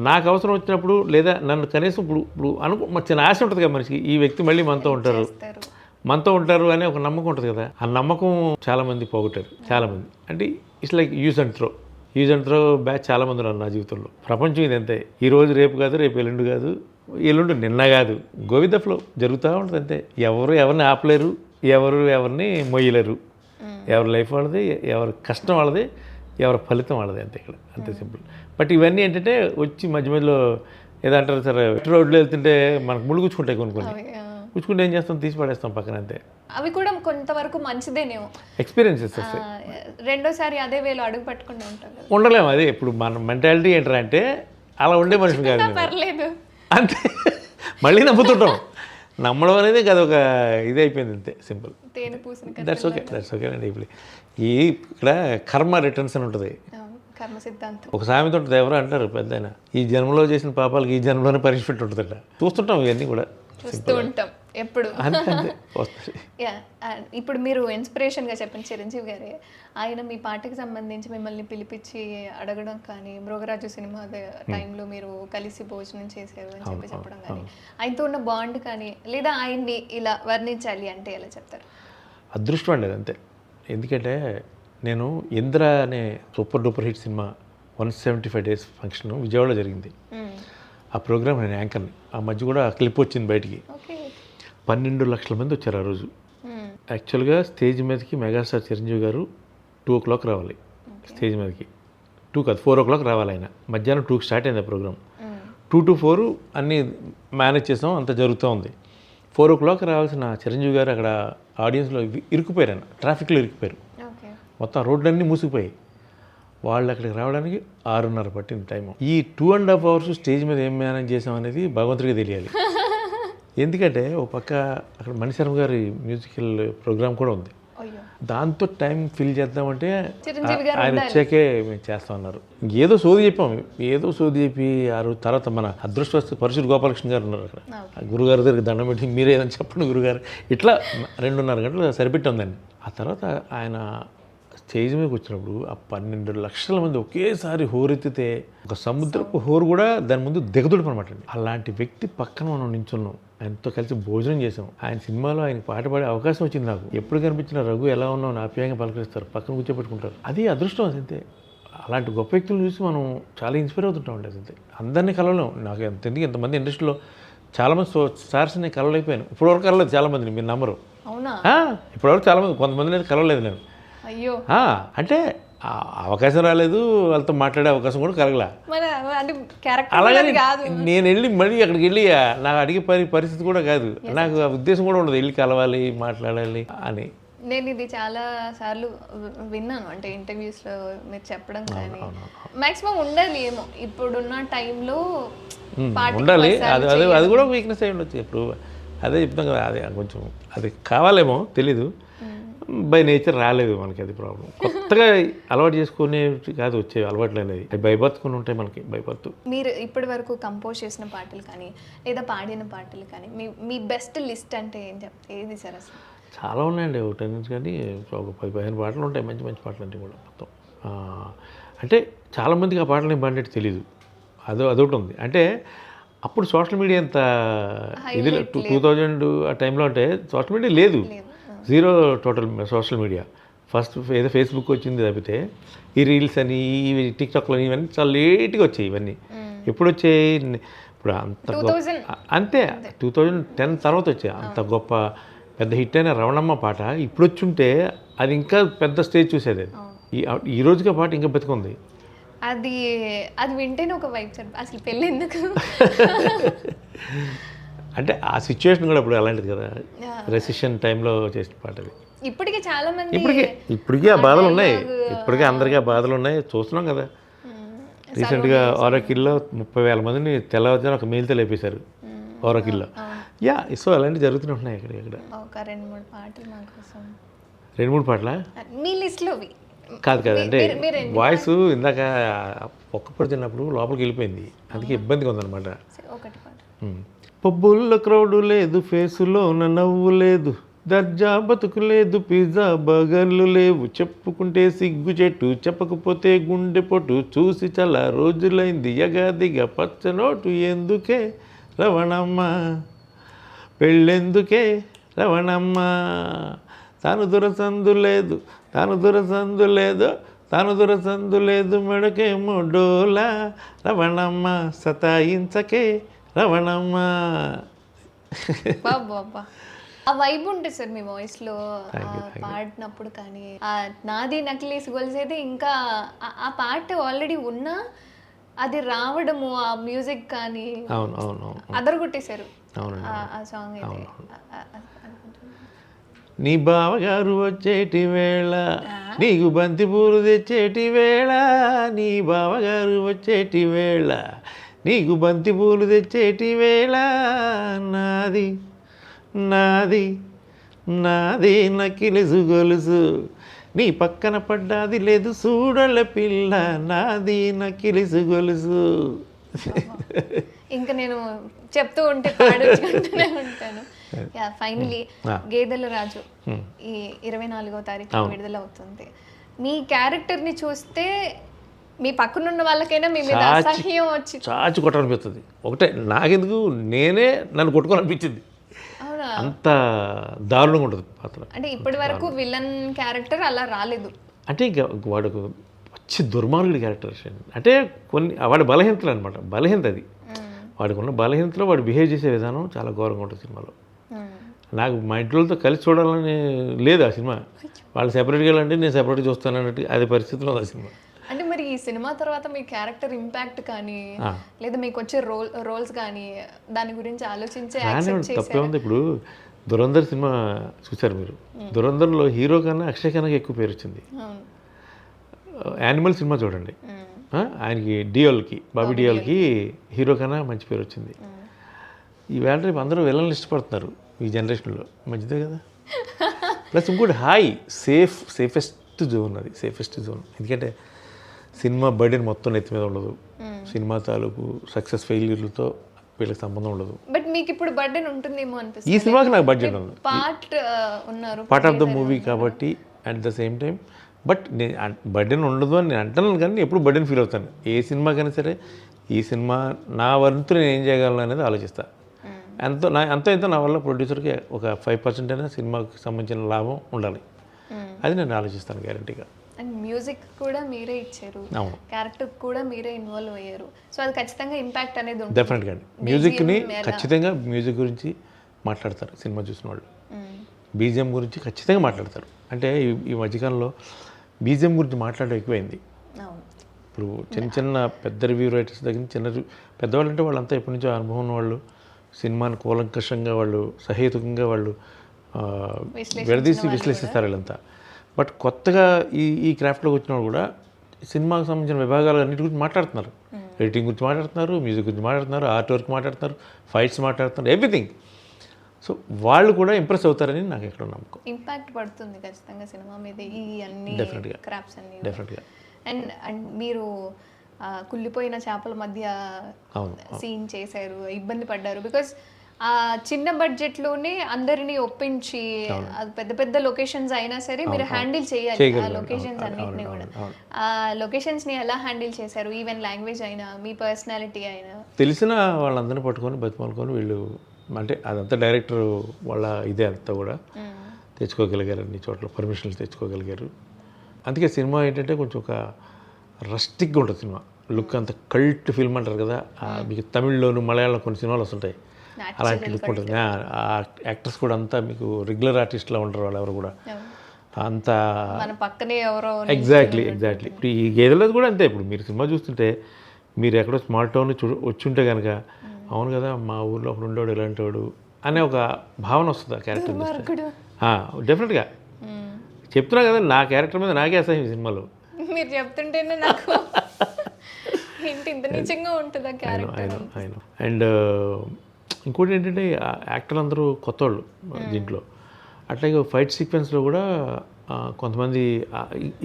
నాకు అవసరం వచ్చినప్పుడు, లేదా నన్ను కనీసం ఇప్పుడు చిన్న ఆశ ఉంటుంది కదా మనిషికి, ఈ వ్యక్తి మళ్ళీ మనతో ఉంటారు అనే ఒక నమ్మకం ఉంటుంది కదా. ఆ నమ్మకం చాలామంది పోగొట్టారు. చాలామంది అంటే it's like use and throw batch చాలామంది ఉన్నారు నా జీవితంలో. ప్రపంచం ఇది అంతే, ఈరోజు రేపు కాదు, రేపు ఎల్లుండి కాదు, ఎల్లుండి నిన్న కాదు, గో విత్ ద ఫ్లో జరుగుతూ ఉంటుంది అంతే. ఎవరిని ఆపలేరు, ఎవరిని మొయ్యలేరు. ఎవరి లైఫ్ వాళ్ళది, ఎవరి కష్టం వాళ్ళది, ఎవరి ఫలితం వాళ్ళది, అంతే. ఇక్కడ అంతే సింపుల్. బట్ ఇవన్నీ ఏంటంటే వచ్చి మధ్యలో ఏదో అంటారు సరే, రోడ్లో వెళ్తుంటే మనకు ముళ్ళు గుచ్చుకుంటాయి, గుచ్చుకుంటే ఏం చేస్తాం, తీసి పడేస్తాం పక్కన, అంతే. అవి కూడా కొంతవరకు మంచిదేనేమో, ఎక్స్పీరియన్సెస్ వస్తాయి. రెండోసారి అదే వేలో అడుగు పట్టుకుంటూ ఉంటాం, ఉండలేము. అదే ఇప్పుడు మన మెంటాలిటీ ఏంటంటే అలా ఉండే మనిషిని కాదు, పర్లేదు అంతే. మళ్ళీ నమ్ముతుంటాం. నమ్మడం అనేది అది ఒక ఇది అయిపోయింది, అంతే సింపుల్. దట్స్ ఓకే అండి. ఇప్పుడు ఇక్కడ కర్మ రిటర్న్స్ అని ఉంటుంది, కర్మ సిద్ధాంతం. ఒక సామెత ఉంటుంది, ఎవరో అంటారు పెద్ద, ఈ జన్మలో చేసిన పాపాలకి ఈ జన్మలోనే పనిష్మెంట్ ఉంటుందట. చూస్తుంటాం ఇవన్నీ కూడా, చూస్తూ ఉంటాం ఎప్పుడు. వస్తుంది. ఇప్పుడు మీరు ఇన్స్పిరేషన్గా చెప్పిన చిరంజీవి గారే, ఆయన మీ పాటకి సంబంధించి మిమ్మల్ని పిలిపించి అడగడం కానీ, మృగరాజు సినిమా టైంలో మీరు కలిసి భోజనం చేశారు అని చెప్పడం కానీ, ఆయనతో ఉన్న బాండ్ కానీ, లేదా ఆయన్ని ఇలా వర్ణించాలి అంటే ఎలా చెప్తారు? అదృష్టం అండి, అంతే. ఎందుకంటే నేను ఇంద్ర అనే super duper hit cinema 175 days function విజయవాడలో జరిగింది. ఆ ప్రోగ్రామ్ నేను యాంకర్ని. ఆ మధ్య కూడా క్లిప్ వచ్చింది బయటికి. 12 లక్షల మంది వచ్చారు ఆ రోజు. యాక్చువల్గా స్టేజ్ మీదకి మెగాస్టార్ చిరంజీవి గారు 2 o'clock రావాలి స్టేజ్ మీదకి. 2 కాదు 4 o'clock రావాలి ఆయన. మధ్యాహ్నం 2కి స్టార్ట్ అయింది ఆ ప్రోగ్రామ్. 2 to 4 అన్నీ మేనేజ్ చేసాం, అంతా జరుగుతూ ఉంది. 4 o'clock రావాల్సిన చిరంజీవి గారు అక్కడ ఆడియన్స్లో ఇరుక్కుపోయారు, ఆయన ట్రాఫిక్లో ఇరుక్కుపోయారు. మొత్తం రోడ్లన్నీ మూసుకుపోయాయి. వాళ్ళు అక్కడికి రావడానికి 6:30 పట్టింది టైము. ఈ 2.5 hours స్టేజ్ మీద ఏం మేనేజ్ చేసాం అనేది భగవంతుడికి తెలియాలి. ఎందుకంటే ఒక పక్క అక్కడ మణిశర్మ గారి మ్యూజికల్ ప్రోగ్రామ్ కూడా ఉంది. దాంతో టైం ఫిల్ చేద్దామంటే ఆయన వచ్చాకే మేము చేస్తామన్నారు. ఏదో సోది చెప్పి ఆ రోజు తర్వాత మన అదృష్టవస్తు పరశుడు గోపాలకృష్ణ గారు ఉన్నారు అక్కడ. గురుగారి దగ్గర దండం పెట్టి మీరే ఏదని చెప్పండి గురుగారు, ఇట్లా 2.5 గంటలు సరిపెట్టి ఉందండి. ఆ తర్వాత ఆయన స్టేజ్ మీదకి వచ్చినప్పుడు ఆ 12 లక్షల మంది ఒకేసారి హోరెత్తితే ఒక సముద్రపు హోరు కూడా దాని ముందు దిగదుడు అనమాట అండి. అలాంటి వ్యక్తి పక్కన మనం నించున్నాం, ఆయనతో కలిసి భోజనం చేసాం. ఆయన సినిమాలో ఆయన పాట పాడే అవకాశం వచ్చింది నాకు. ఎప్పుడు కనిపించిన రఘు ఎలా ఉన్నావు ఆప్యాయంగా పలకరిస్తారు, పక్కన కూర్చోబెట్టుకుంటారు. అది అదృష్టం అంతే. అలాంటి గొప్ప వ్యక్తులను చూసి మనం చాలా ఇన్స్పైర్ అవుతుంటాం అండి. అంతే అందరినీ కలవలేం. నాకు ఎందుకు ఇంతమంది ఇండస్ట్రీలో చాలామంది స్టార్స్ని కలవలేకపోయాను. ఇప్పటివరకు కలవలేదు చాలామందిని, మీరు నమ్మరు. ఇప్పటివరకు చాలామంది, కొంతమందిని అయితే కలవలేదు నేను. అయ్యో, అంటే అవకాశం రాలేదు, వాళ్ళతో మాట్లాడే అవకాశం కూడా కలగలా. అలాగే నేను వెళ్ళి మళ్ళీ అక్కడికి వెళ్ళి నాకు అడిగే పరిస్థితి కూడా కాదు, నాకు ఆ ఉద్దేశం కూడా ఉండదు వెళ్ళి కలవాలి మాట్లాడాలి అని. నేను ఇది చాలా సార్లు విన్నాను, అంటే ఇంటర్వ్యూస్లో మీరు చెప్పడం కానీ. మాక్సిమం ఉండాలి ఏమో ఇప్పుడున్న టైంలో ఉండాలి. అది కూడా వీక్నెస్ అయి ఉండొచ్చు. ఇప్పుడు అదే చెప్తాం కదా, అది కొంచెం అది కావాలేమో తెలీదు. బై నేచర్ రాలేదు మనకి, అది ప్రాబ్లం. కొత్తగా అలవాటు చేసుకునే కాదు వచ్చే అలవాట్లు అనేది, అవి భయపడుకుని ఉంటాయి మనకి, భయపడుతూ. మీరు ఇప్పటి వరకు కంపోజ్ చేసిన పాటలు కానీ లేదా పాడిన పాటలు కానీ మీ బెస్ట్ లిస్ట్ అంటే ఏది సార్ అసలు? చాలా ఉన్నాయండి, ఒకటి నుంచి కానీ ఒక 10-15 పాటలు ఉంటాయి, మంచి మంచి పాటలు అంటే కూడా మొత్తం. అంటే చాలామందికి ఆ పాటలు నేను పాడినట్టు తెలీదు, అదొకటి ఉంది. అంటే అప్పుడు సోషల్ మీడియా ఎంత ఇది 2000 ఆ టైంలో అంటే సోషల్ మీడియా లేదు, zero total social media. First ఏదో ఫేస్బుక్ వచ్చింది తప్పితే ఈ రీల్స్ అని ఈ టిక్టాక్లు అని ఇవన్నీ చాలా లేట్గా వచ్చాయి. ఇవన్నీ ఎప్పుడు వచ్చాయి? ఇప్పుడు అంత అంతే 2010 తర్వాత వచ్చాయి. అంత గొప్ప పెద్ద హిట్ అయిన రవణమ్మ పాట ఇప్పుడు వచ్చి ఉంటే అది ఇంకా పెద్ద స్టేజ్ చూసేది. అది ఈ రోజుకి ఆ పాట ఇంకా బతికుంది. అది వింటేనే ఒక వైబ్ సార్. అసలు పెళ్ళి ఎందుకు అంటే ఆ సిచ్యువేషన్ కూడా ఇప్పుడు అలాంటిది కదా, రెసిషన్ టైంలో చేసిన పాట అది. ఇప్పటికీ చాలా మంది ఇప్పటికీ ఆ బాధలు ఉన్నాయి, ఇప్పటికీ అందరికీ ఆ బాధలు ఉన్నాయి, చూస్తున్నాం కదా. రీసెంట్గా ఓరకిల్లో 30,000 మందిని తెల్లవారుజామున ఒక మెయిల్తో లేపేశారు ఓరకిల్లో. సో అలాంటివి జరుగుతూనే ఉన్నాయి ఇక్కడ. ఒక 2-3 పాటలు మా కోసం. 2-3 పాటలా మీ లిస్ట్లో కాదు అంటే వాయిస్ ఇందాక ఒక్కప్పుడు తిన్నప్పుడు లోపలికి వెళ్ళిపోయింది, అందుకే ఇబ్బందిగా ఉందన్నమాట. ఒకటి పాట. పబ్బుల్లో క్రౌడు లేదు, ఫేసులో నవ్వు లేదు, దర్జా బతుకు లేదు, పిజ్జా బర్గర్లు లేవు, చెప్పుకుంటే సిగ్గు చెట్టు, చెప్పకపోతే గుండె పొట్టు, చూసి చాలా రోజులైంది యగాదిగా పచ్చనోటు, ఎందుకే రవణమ్మ పెళ్ళెందుకే రవణమ్మ, తాను దురసందు లేదు, తాను దురసందు లేదు, తాను దురసందు లేదు, మెడకేమో డోలా, రవణమ్మ సతాయించకే రవణమ్మ. బాబా ఆ వైబ్ ఉంటుంది సార్ మీ వాయిస్లో పాడినప్పుడు. కానీ ఆ నాది నకిలీస్ గొలిసేది ఇంకా ఆ పాట ఆల్రెడీ ఉన్నా అది రావడము, ఆ మ్యూజిక్ కానీ అదరగొట్టేశారు ఆ సాంగ్ అయితే. నీ బావగారు వచ్చేటి వేళ, నీకు బంతి పూలు తెచ్చేటి వేళ, నీ బావగారు వచ్చేటి వేళ, నీకు బంతి పూలు తెచ్చేటి వేళ, నాది నాది నాది నకిలిసు గొలుసు, నీ పక్కన పడ్డాది లేదు చూడల పిల్ల, నాది నకిలిసు గొలుసు. ఇంకా నేను చెప్తూ ఉంటే పాడుకుంటూనే ఉంటాను. ఫైనలీ గేదెల రాజు ఈ 24వ తారీఖు విడుదల అవుతుంది. మీ క్యారెక్టర్ని చూస్తే మీ పక్కనున్న వాళ్ళకైనా మీ మీద అసహ్యం వచ్చి చాచి కొట్టాలనిపిస్తుంది. ఒకటే నాకెందుకు నేనే నన్ను కొట్టుకోవాలనిపించింది, అంత దారుణంగా ఉంటుంది పాత్ర. అంటే ఇప్పటి వరకు విలన్ క్యారెక్టర్ అలా రాలేదు. అంటే ఇంకా వాడు వచ్చి దుర్మార్గుడి క్యారెక్టర్. అంటే కొన్ని వాడి బలహీనతలు అనమాట, బలహీనత అది. వాడికి ఉన్న బలహీనతలో వాడు బిహేవ్ చేసే విధానం చాలా ఘోరంగా ఉంటుంది సినిమాలో. నాకు మా ఇంట్లోతో కలిసి చూడాలని లేదు ఆ సినిమా, వాళ్ళు సెపరేట్గా వెళ్ళండి నేను సెపరేట్గా చూస్తాను అన్నట్టు అది పరిస్థితిలో ఉంది ఆ సినిమా. అంటే మరి ఈ సినిమా తర్వాత మీ క్యారెక్టర్ ఇంపాక్ట్ కానీ లేదా మీకు వచ్చే రోల్స్ కానీ దాని గురించి ఆలోచించే తప్పే ఉంది. ఇప్పుడు దురంధర్ సినిమా చూసారు మీరు, దురంధర్లో హీరో కన్నా అక్షయ్ ఖన్నాకి ఎక్కువ పేరు వచ్చింది. యానిమల్ సినిమా చూడండి, ఆయనకి డియోల్కి బాబీ డియోల్కి హీరో కన్నా మంచి పేరు వచ్చింది. ఈవేళ రేపు అందరూ విలన్లు ఇష్టపడుతున్నారు ఈ జనరేషన్లో, మంచిదే కదా. ప్లస్ ఇంకోటి సేఫెస్ట్ జోన్, అది సేఫెస్ట్ జోన్. ఎందుకంటే సినిమా బర్డెన్ మొత్తం నెత్తి మీద ఉండదు, సినిమా తాలూకు సక్సెస్ ఫెయిల్యూర్లతో వీళ్ళకి సంబంధం ఉండదు. బట్ మీకు ఇప్పుడు బర్డెన్ ఉంటుందేమో అనిపిస్తుంది. ఈ సినిమాకి నాకు బడ్జెట్ ఉంది, పార్ట్ ఆఫ్ ద మూవీ కాబట్టి. At the same time but నేను బర్డెన్ ఉండదు అని నేను అంటున్నాను, కానీ ఎప్పుడు బర్డెన్ ఫీల్ అవుతాను ఏ సినిమాకైనా సరే. ఈ సినిమా నా వంతు నేను ఏం చేయగలను అనేది ఆలోచిస్తాను. ఎంతో నా వల్ల ప్రొడ్యూసర్కి ఒక 5% అయినా సినిమాకి సంబంధించిన లాభం ఉండాలి, అది నేను ఆలోచిస్తాను గ్యారంటీగా. అండ్ మ్యూజిక్ కూడా మీరే ఇచ్చారు, క్యారెక్టర్ కూడా మీరే ఇన్వాల్వ్ అయ్యారు, సో అది ఖచ్చితంగా ఇంపాక్ట్ అనేది ఉంటుంది. డెఫినెట్గా అండి, మ్యూజిక్ని ఖచ్చితంగా మ్యూజిక్ గురించి మాట్లాడతారు సినిమా చూసిన వాళ్ళు, బీజిఎం గురించి ఖచ్చితంగా మాట్లాడతారు. అంటే ఈ మధ్యకాలంలో బీజిఎం గురించి మాట్లాడడం ఎక్కువైంది. ఇప్పుడు చిన్న పెద్ద రివ్యూ రైటర్స్ దగ్గర చిన్న పెద్దవాళ్ళు అంటే వాళ్ళంతా ఎప్పటి నుంచో అనుభవం ఉన్న వాళ్ళు, సినిమాని కూలంకషంగా వాళ్ళు సహేతుకంగా వాళ్ళు విడదీసి విశ్లేషిస్తారు వీళ్ళంతా. బట్ కొత్తగా ఈ క్రాఫ్ట్లోకి వచ్చిన వాళ్ళు కూడా సినిమాకి సంబంధించిన విభాగాలు అన్నిటి గురించి మాట్లాడుతున్నారు. ఎడిటింగ్ గురించి మాట్లాడుతున్నారు, మ్యూజిక్ గురించి మాట్లాడుతున్నారు, ఆర్ట్ వర్క్ మాట్లాడుతున్నారు, ఫైట్స్ మాట్లాడుతున్నారు, ఎవ్రీథింగ్. సో వాళ్ళు కూడా ఇంప్రెస్ అవుతారని నాకు ఎక్కడ నమ్మకం. ఇంపాక్ట్ పడుతుంది ఖచ్చితంగా సినిమా మీద ఈ అన్ని Definitely. క్రాప్స్ అన్ని. డెఫినెట్గా. అండ్ అండ్ మీరు కుళ్ళిపోయిన చేపల మధ్య అవును. సీన్ చేశారు, ఇబ్బంది పడ్డారు. బికాస్ ఆ చిన్న బడ్జెట్లోనే అందరినీ ఒప్పించి అది పెద్ద పెద్ద లొకేషన్స్ అయినా సరే మీరు హ్యాండిల్ చేయాలి ఆ లొకేషన్స్ అన్నింటినీ కూడా. ఆ లొకేషన్స్ని ఎలా హ్యాండిల్ చేశారు? ఈవెన్ లాంగ్వేజ్ అయినా మీ పర్సనాలిటీ అయినా. తెలిసిన వాళ్ళందరినీ పట్టుకొని బతిమాలుకొని వీళ్ళు అంటే అదంతా డైరెక్టర్ వాళ్ళ ఇదే అంతా కూడా తెచ్చుకోగలిగారు, అన్ని చోట్ల పర్మిషన్లు తెచ్చుకోగలిగారు. అందుకే సినిమా ఏంటంటే కొంచెం ఒక రస్టిక్గా ఉంటుంది సినిమా. లుక్ అంత కల్ట్ ఫిల్మ్ అంటారు కదా, మీకు తమిళ్లోను మలయాళంలో కొన్ని సినిమాలు వస్తుంటాయి, అలాంటి లుక్ ఉంటుంది. ఆ యాక్టర్స్ కూడా అంతా మీకు రెగ్యులర్ ఆర్టిస్ట్లా ఉంటారు వాళ్ళు ఎవరు కూడా అంత మన పక్కనే ఎవరో. ఎగ్జాక్ట్లీ. ఇప్పుడు ఈ గేదెలో కూడా అంతే. ఇప్పుడు మీరు సినిమా చూస్తుంటే మీరు ఎక్కడో స్మాల్ టౌన్ వచ్చి ఉంటే కనుక అవును కదా మా ఊర్లో ఒకడు ఉండేవాడు ఇలాంటి వాడు అనే ఒక భావన వస్తుంది ఆ క్యారెక్టర్. డెఫినెట్గా చెప్తున్నా కదా, నా క్యారెక్టర్ మీద నాకే అసహ్యం ఈ సినిమాలో. మీరు చెప్తుంటేనే నాకు ఇంత నిజంగా ఉంటుంది ఆ క్యారెక్టర్. ఆయన అండ్ ఇంకోటి ఏంటంటే యాక్టర్లు అందరూ కొత్త వాళ్ళు దీంట్లో. అట్లాగే ఫైట్ సీక్వెన్స్లో కూడా కొంతమంది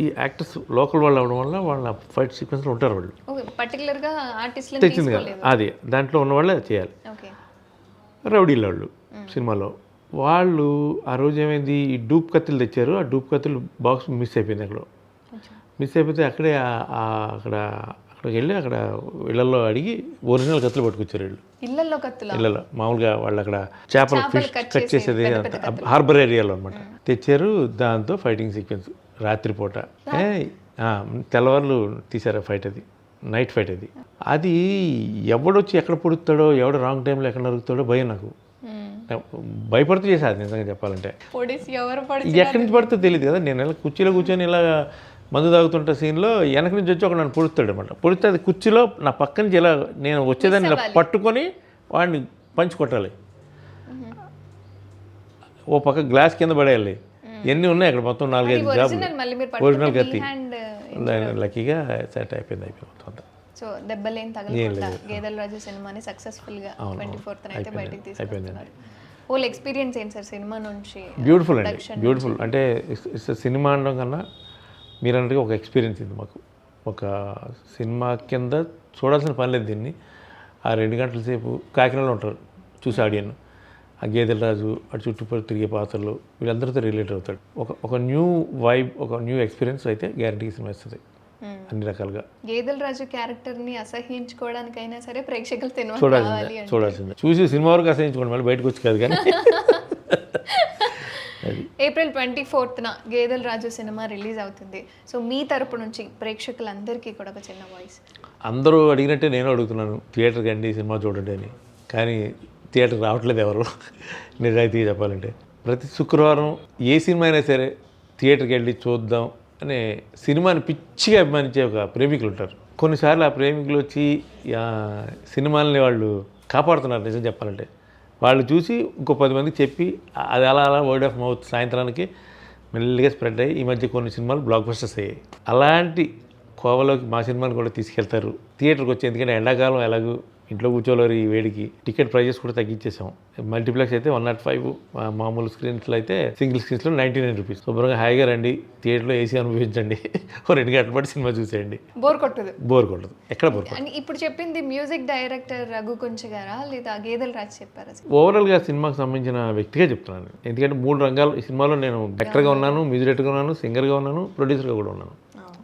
ఈ యాక్టర్స్ లోకల్ వాళ్ళు అవడం వల్ల వాళ్ళ ఫైట్ సీక్వెన్స్లో ఉంటారు వాళ్ళు. పర్టికులర్గా ఆర్టిస్ట్లను తెచ్చింది కదా అది, దాంట్లో ఉన్న వాళ్ళే చేయాలి. రౌడీల వాళ్ళు సినిమాలో వాళ్ళు ఆ రోజు ఏమైంది, ఈ డూప్ కత్తులు తెచ్చారు, ఆ డూప్ కత్తులు బాక్స్ మిస్ అయిపోయింది. అక్కడ మిస్ అయిపోతే అక్కడే అక్కడికి వెళ్ళి అక్కడ ఇళ్లలో అడిగి ఒరిజినల్ కత్తులు పట్టుకొచ్చారు వీళ్ళు. ఇళ్లలో మామూలుగా వాళ్ళు అక్కడ చేపలు ఫిష్ కట్ చేసేది హార్బర్ ఏరియాలో అనమాట తెచ్చారు. దాంతో ఫైటింగ్ సీక్వెన్స్ రాత్రిపూట తెల్లవారులు తీశారు ఫైట్. అది నైట్ ఫైట్. అది ఎవడొచ్చి ఎక్కడ పొడుస్తాడో, ఎవడో రాంగ్ టైంలో ఎక్కడ నరుగుతాడో భయం నాకు. భయపడుతూ చేసేది నిజంగా చెప్పాలంటే. ఎక్కడి నుంచి పడుతుందో తెలియదు కదా. నేను ఇలా కుర్చీలో కూర్చొని ఇలా మందు తాగుతుంటే సీన్లో వెనక నుంచి వచ్చి ఒక నన్ను పొడుస్తాడు అనమాట. పొడితే అది కుర్చీలో నా పక్క నుంచి ఇలా నేను వచ్చేదాన్ని ఇలా పట్టుకొని వాడిని పంచి కొట్టాలి. ఓ పక్క గ్లాస్ కింద పడేయాలి. ఎన్ని ఉన్నాయి అక్కడ మొత్తం 4-5 జాబులు. ఒరిజినల్ కత్తి. లక్కీగా సెట్ అయిపోయింది మొత్తం అంతా. సో దెబ్బలేం తగలకుండా గేదెల రాజు సినిమాని సక్సెస్ఫుల్గా 24th అయితే బయటికి తీసుకొస్తున్నారు. హోల్ ఎక్స్పీరియన్స్ ఏంటి సార్ సినిమా నుంచి? బ్యూటిఫుల్ అండి, బ్యూటిఫుల్. అంటే సినిమా అనడం కన్నా మీరు అన్నట్టుగా ఒక ఎక్స్పీరియన్స్ ఇది మాకు. ఒక సినిమా కింద చూడాల్సిన పని లేదు దీన్ని. ఆ 2 గంటల సేపు కాకినాడలో ఉంటారు చూసి ఆడియన్. ఆ గేదెల రాజు అటు చుట్టుపక్కల తిరిగే పాత్రలు వీళ్ళందరితో రిలేట్ అవుతాడు. ఒక న్యూ వైబ్, ఒక న్యూ ఎక్స్పీరియన్స్ అయితే గ్యారంటీ సినిమా ఇస్తుంది అన్ని రకాలుగా. గేదెల రాజు క్యారెక్టర్ని అసహించుకోవడానికైనా సరే ప్రేక్షకులు చూడాల్సిందే. చూసి సినిమా వరకు అసహించుకోండి, మళ్ళీ బయటకు వచ్చి కాదు. కానీ April 24th గేదెల రాజు సినిమా రిలీజ్ అవుతుంది. సో మీ తరపు నుంచి ప్రేక్షకులందరికీ కూడా ఒక చిన్న వాయిస్. అందరూ అడిగినట్టే నేను అడుగుతున్నాను, థియేటర్కి అండి సినిమా చూడండి అని. కానీ థియేటర్కి రావట్లేదు ఎవరు. నిజాయితీగా చెప్పాలంటే ప్రతి శుక్రవారం ఏ సినిమా అయినా సరే థియేటర్కి వెళ్ళి చూద్దాం అనే సినిమాని పిచ్చిగా అభిమానించే ఒక ప్రేమికులు ఉంటారు. కొన్నిసార్లు ఆ ప్రేమికులు వచ్చి సినిమాలని వాళ్ళు కాపాడుతున్నారు. నిజం చెప్పాలంటే వాళ్ళు చూసి ఇంకో 10 మందికి చెప్పి అది అలా వర్డ్ ఆఫ్ మౌత్ సాయంత్రానికి మెల్లిగా స్ప్రెడ్ అయ్యి ఈ మధ్య కొన్ని సినిమాలు బ్లాక్ బస్టర్స్ అయ్యాయి. అలాంటి కోవలోకి మా సినిమాని కూడా తీసుకెళ్తారు థియేటర్కి వచ్చి. ఎందుకంటే ఎండాకాలం ఎలాగూ ఇంట్లో కూర్చోలేరు ఈ వేడికి. టికెట్ ప్రైజెస్ కూడా తగ్గించేసాం. మల్టీప్లెక్స్ అయితే 105, మామూలు స్క్రీన్స్లో అయితే సింగిల్ స్క్రీన్స్లో 99 రూపీస్. శుభ్రంగా హాయిగా రండి, థియేటర్లో ఏసీ అనుభవించండి, 2 గంటల పాటు సినిమా చూసేయండి. బోర్ కొట్టదు ఎక్కడ బోర్ కొట్టదు. ఇప్పుడు చెప్పింది మ్యూజిక్ డైరెక్టర్ రఘు కొంచె గారా లేదా గేదెల రాజు చెప్పారా? ఓవరాల్గా సినిమాకి సంబంధించిన వ్యక్తిగా చెప్తున్నాను. ఎందుకంటే 3 రంగాలు ఈ సినిమాలో నేను డైరెక్టర్గా ఉన్నాను, మ్యూజిక్ డైరెక్టర్గా ఉన్నాను, సింగర్గా ఉన్నాను, ప్రొడ్యూసర్గా కూడా ఉన్నాను.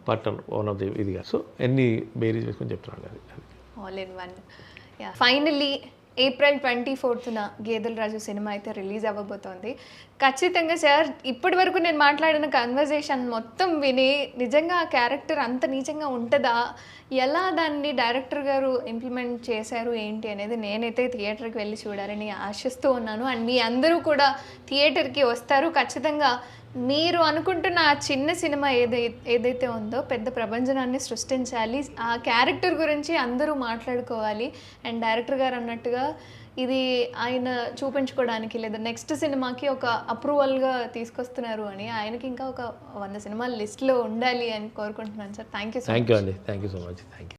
పార్ట్ వన్ ఆఫ్ ది ఇదిగా. సో ఎన్ని బేరీస్ వేసుకొని చెప్తున్నాను అది all in one. Finally April 24th గేదెల రాజు సినిమా అయితే రిలీజ్ అవ్వబోతోంది. ఖచ్చితంగా సార్ ఇప్పటి వరకు నేను మాట్లాడిన కన్వర్జేషన్ మొత్తం విని నిజంగా ఆ క్యారెక్టర్ అంత నీచంగా ఉంటుందా, ఎలా దాన్ని డైరెక్టర్ గారు ఇంప్లిమెంట్ చేశారు ఏంటి అనేది నేనైతే థియేటర్కి వెళ్ళి చూడాలని ఆశిస్తూ ఉన్నాను. అండ్ మీ అందరూ కూడా థియేటర్కి వస్తారు ఖచ్చితంగా. మీరు అనుకుంటున్న ఆ చిన్న సినిమా ఏదైతే ఉందో పెద్ద ప్రపంచనాన్ని సృష్టించాలి, ఆ క్యారెక్టర్ గురించి అందరూ మాట్లాడుకోవాలి. అండ్ డైరెక్టర్ గారు అన్నట్టుగా ఇది ఆయన చూపించుకోవడానికి లేదా నెక్స్ట్ సినిమాకి ఒక అప్రూవల్గా తీసుకొస్తున్నారు అని, ఆయనకి ఇంకా ఒక 100 సినిమాల లిస్ట్లో ఉండాలి అని కోరుకుంటున్నాను sir. Thank you so much. అండి. Thank you so much. Thank you.